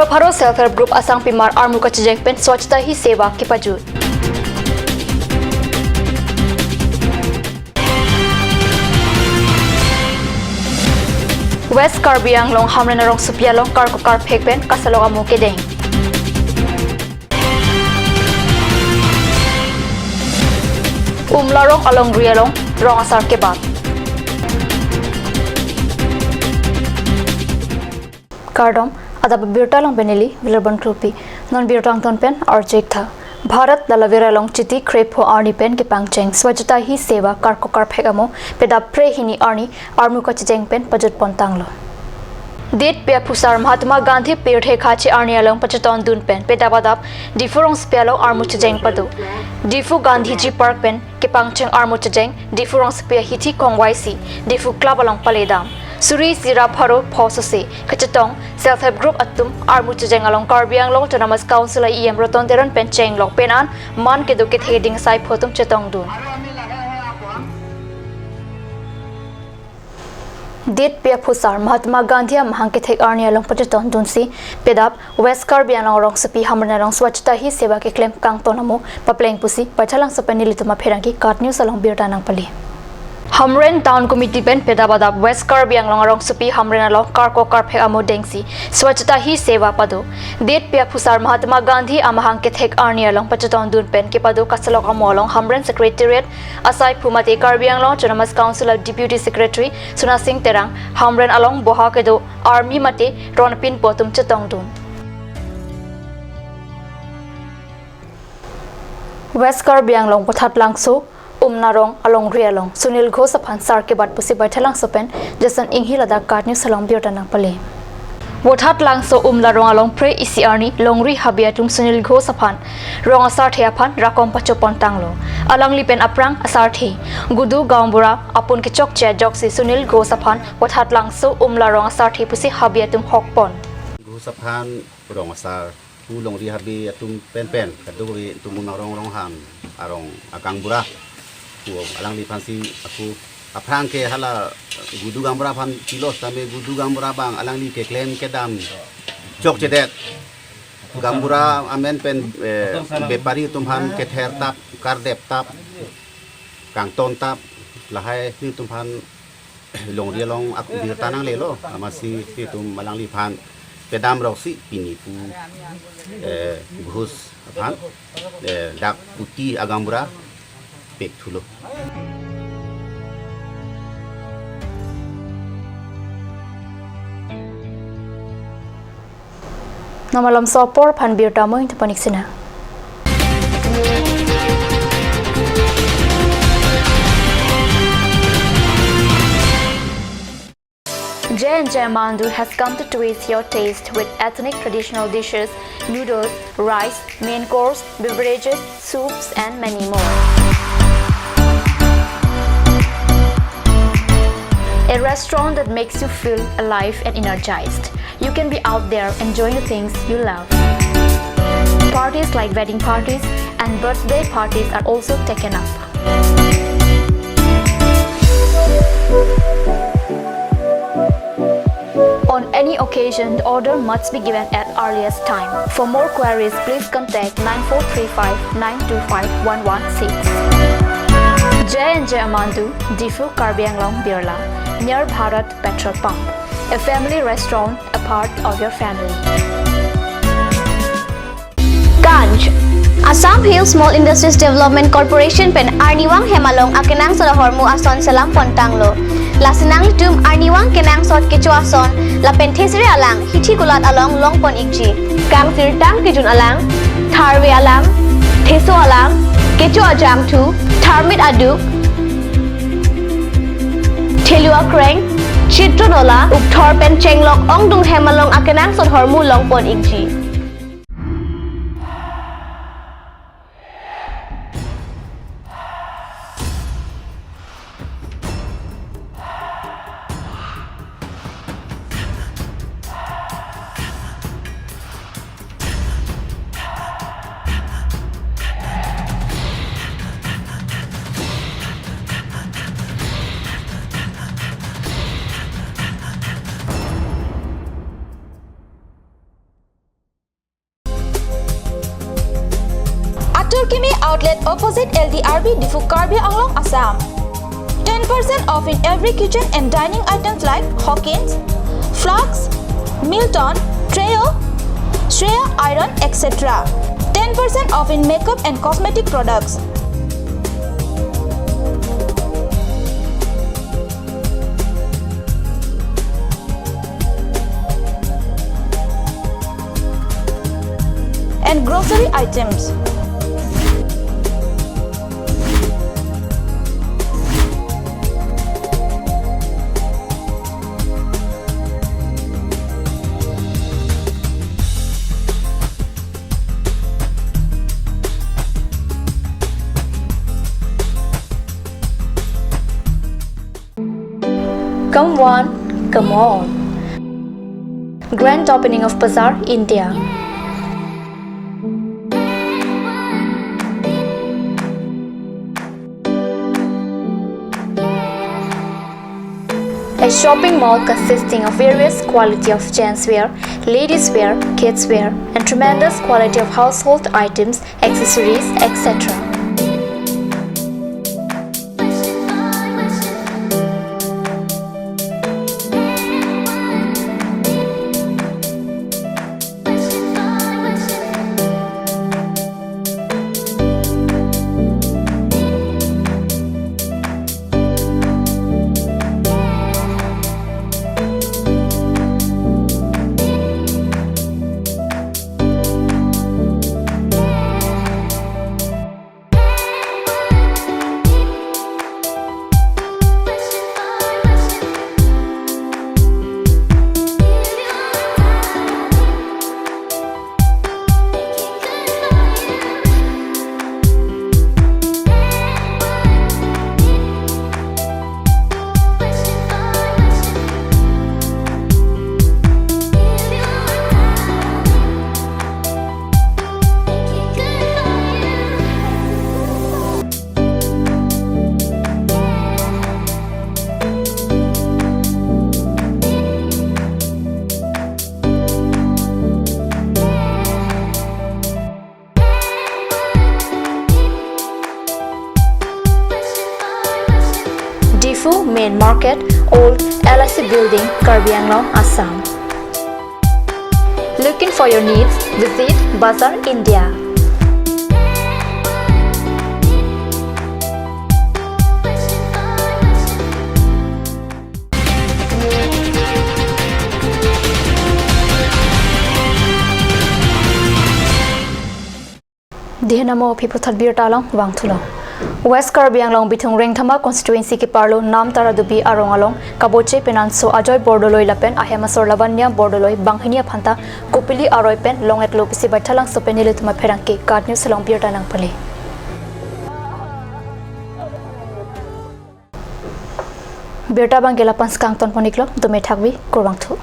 Bharo Self-Help Group Asang Pimar Armu Kachijeng Pen Swachhta Hi Seva Ki Pajut. West Karbi Anglong Hamren Arong Supialong Kar Ko Kar Phek Pen Kasalong Amu Kedeng. Umlarong Along Rialong Rong Asar Kebab. Kardom Adab Birtalong Beneli Villarban Krupi Non Birtang Ton Pen or Jekta Bharat Lalaviralong Chiti Krepo Arni Pen Ki Pangcheng Swachhta Hi Seva Kar Ko Kar Phekamo Peda Prehini Arni Armu Kachijeng Pen Pajut Pontanglo Date Pia Pusar Mahatma Gandhi Pirthe Khachi Arni Along Pachaton Dun Pen Pedabadap Difurong Spialo Armu Chijeng Padu Difu Gandhi Ji Park Pen Ki Pangcheng Armu Chijeng Difurong Spia Hiti Kongwaisi Difu Club Along Paledam Suri Sira Bharo Phosose Kachatong Self-Help Group Atum Armu Chijeng Along Karbiang Long Tonamas Council IEM Rotonderan Pen Cheng Lok Penan Man Kedukit Heading Sai Photum Chetong Dun Date Pia Pusar Mahatma Gandhi Mahangke Thek Arni Along Pachaton Dunsi Pedap West Karbiang Long Rong Sapi Hamran Along Swachhta Hi Seva Ke Claim Kang Tonamo Papleng Pusi Pachalang Sapanilituma Pherangi Kat News Along Birtanang Pali Hamren Town Committee Pen Pedabadab West Karbiang Long Rong Supi Hamren Along Karko Karphe Amo Dengsi Swachhta Hi Seva Padu Date Pia Pusar Mahatma Gandhi Amahangke Thek Arni Along Pachaton Dun Pen Ke Padu Kasalok Amo Along Hamren Secretariat Asai Phumate Karbiang Long Tonamas Council of Deputy Secretary Suna Singh Terang Hamren Along Bohakedo Army Mate Ronpin Potum Chetong Dun West Karbiang Long Pathat Langso Narong Along Rialong Sunil Ghosapan Sar ke Bat Pusi Baithalang Sopen Jason Inghilada Card News Along Birtanang Pale Wothat Langso Larong Along Pre Isiarni Longri Habiatum Sunil Ghosapan Rong Asar Theapan Rakom Pachopon Tanglo Alang Lipen Aprang Asar The Gudu Gaumbura Apun Kichok Che Joksi Sunil Ghosapan Wothat Langso Larong Asar The Pusi Habiatum Hokpon Ghosapan Rong Asar Longri Habiatum Pen Kaduri Tumunarong Ronghan Arong Akangbura Alang di pansi aku aprang ke hala gudu gambra pan kilos tambe gudu gambra bang alang di ke klaim ke dam jok cedet gambra amen pen bepari tumhan ke ther tap kardep tap kang ton tap lahai ni tumhan long dia long aku di tanang lelo amasi ti tum alang li pan pedam roksi pini pu ghus pan dak putih agambra pek thulo Namalam Sopor Pan Birtamo into Paniksina J&J Mandu has come to twist your taste with ethnic traditional dishes, noodles, rice, main course, beverages, soups and many more. A restaurant that makes you feel alive and energized. You can be out there enjoying the things you love. Parties like wedding parties and birthday parties are also taken up. On any occasion, the order must be given at earliest time. For more queries, please contact 9435 925 116. J&J Amandu, Difu Karbiang Long Birla, near Bharat Petrol Pump. A family restaurant, a part of your family. Ganj Assam Hill Small Industries Development Corporation pen Arniwang Hemalong akenang sa hormu ason salam pontanglo. Lasinang litum Arniwang kenang sot kecho ason la penthesre alang hithi kulat along longpon ikji. Kang tirtang kijun alang tharwe alang theso alang kecho ajam thu tharmit aduk Thelua Kreng Chitronola Ukthor Pen Chenglok Ongdung Hemalong akenang sot hormu longpon ikji. Surkimi outlet opposite LDRB Difu Karbi Anglong, Assam. 10% off in every kitchen and dining items like Hawkins, Flux, Milton, Treo, Shreya Iron, etc. 10% off in makeup and cosmetic products. And grocery items. Come one, come all. Grand opening of Bazaar, India. A shopping mall consisting of various quality of gents wear, ladies wear, kids wear, and tremendous quality of household items, accessories, etc. Difu Main Market, Old LIC Building, Karbi Anglong, Assam. Looking for your needs? Visit Bazaar, India. Dihanamo people tadbir talang wang tulong. West Karbi Anglong Bitung Rengthama constituency ki parlo nam tara dubi arong along kaboche penanso ajoy bordoloi lapen ahemasor lavanya bordoloi banghinia phanta kopili aroi pen longet lopisi baithalang sopenile tuma pherangke card news long bier tanang pale Berta bangela panskang ton poniklo dume thakbi korwang thu